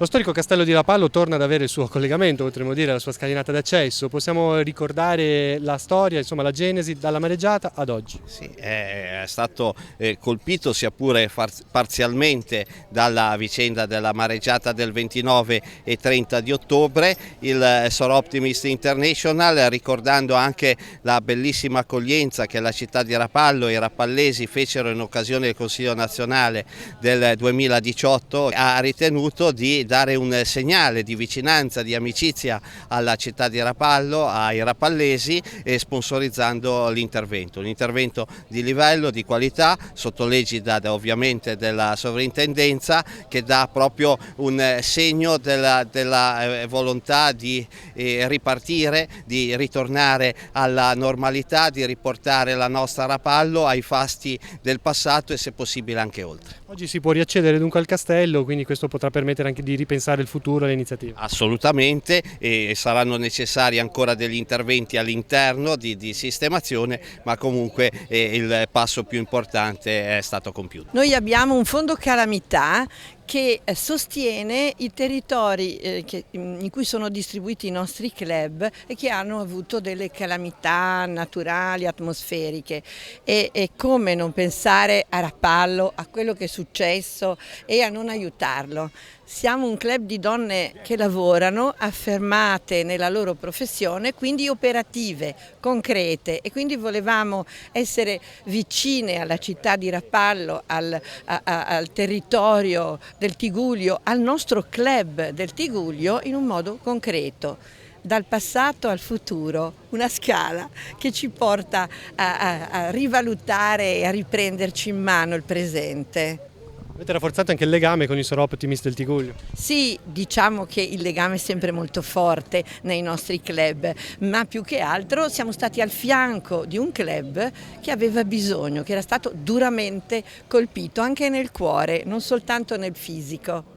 Lo storico castello di Rapallo torna ad avere il suo collegamento, potremmo dire, la sua scalinata d'accesso. Possiamo ricordare la storia, insomma la genesi dalla mareggiata ad oggi. Sì, è stato colpito sia pure parzialmente dalla vicenda della mareggiata del 29 e 30 di ottobre. Il Sor Optimist International, ricordando anche la bellissima accoglienza che la città di Rapallo e i rappallesi fecero in occasione del Consiglio nazionale del 2018, ha ritenuto di dare un segnale di vicinanza, di amicizia alla città di Rapallo, ai rappallesi, sponsorizzando l'intervento. Un intervento di livello, di qualità, sotto l'egida ovviamente della sovrintendenza, che dà proprio un segno della volontà di ripartire, di ritornare alla normalità, di riportare la nostra Rapallo ai fasti del passato e se possibile anche oltre. Oggi si può riaccedere dunque al castello, quindi questo potrà permettere anche di ripensare il futuro e le iniziative. Assolutamente, e saranno necessari ancora degli interventi all'interno di sistemazione, ma comunque il passo più importante è stato compiuto. Noi abbiamo un fondo calamità che sostiene i territori in cui sono distribuiti i nostri club e che hanno avuto delle calamità naturali, atmosferiche, e come non pensare a Rapallo, a quello che è successo e a non aiutarlo. Siamo un club di donne che lavorano, affermate nella loro professione, quindi operative, concrete, e quindi volevamo essere vicine alla città di Rapallo, al territorio del Tigullio, al nostro club del Tigullio in un modo concreto. Dal passato al futuro, una scala che ci porta a rivalutare e a riprenderci in mano il presente. Avete rafforzato anche il legame con il Sor Optimist del Tigullio. Sì, diciamo che il legame è sempre molto forte nei nostri club, ma più che altro siamo stati al fianco di un club che aveva bisogno, che era stato duramente colpito anche nel cuore, non soltanto nel fisico.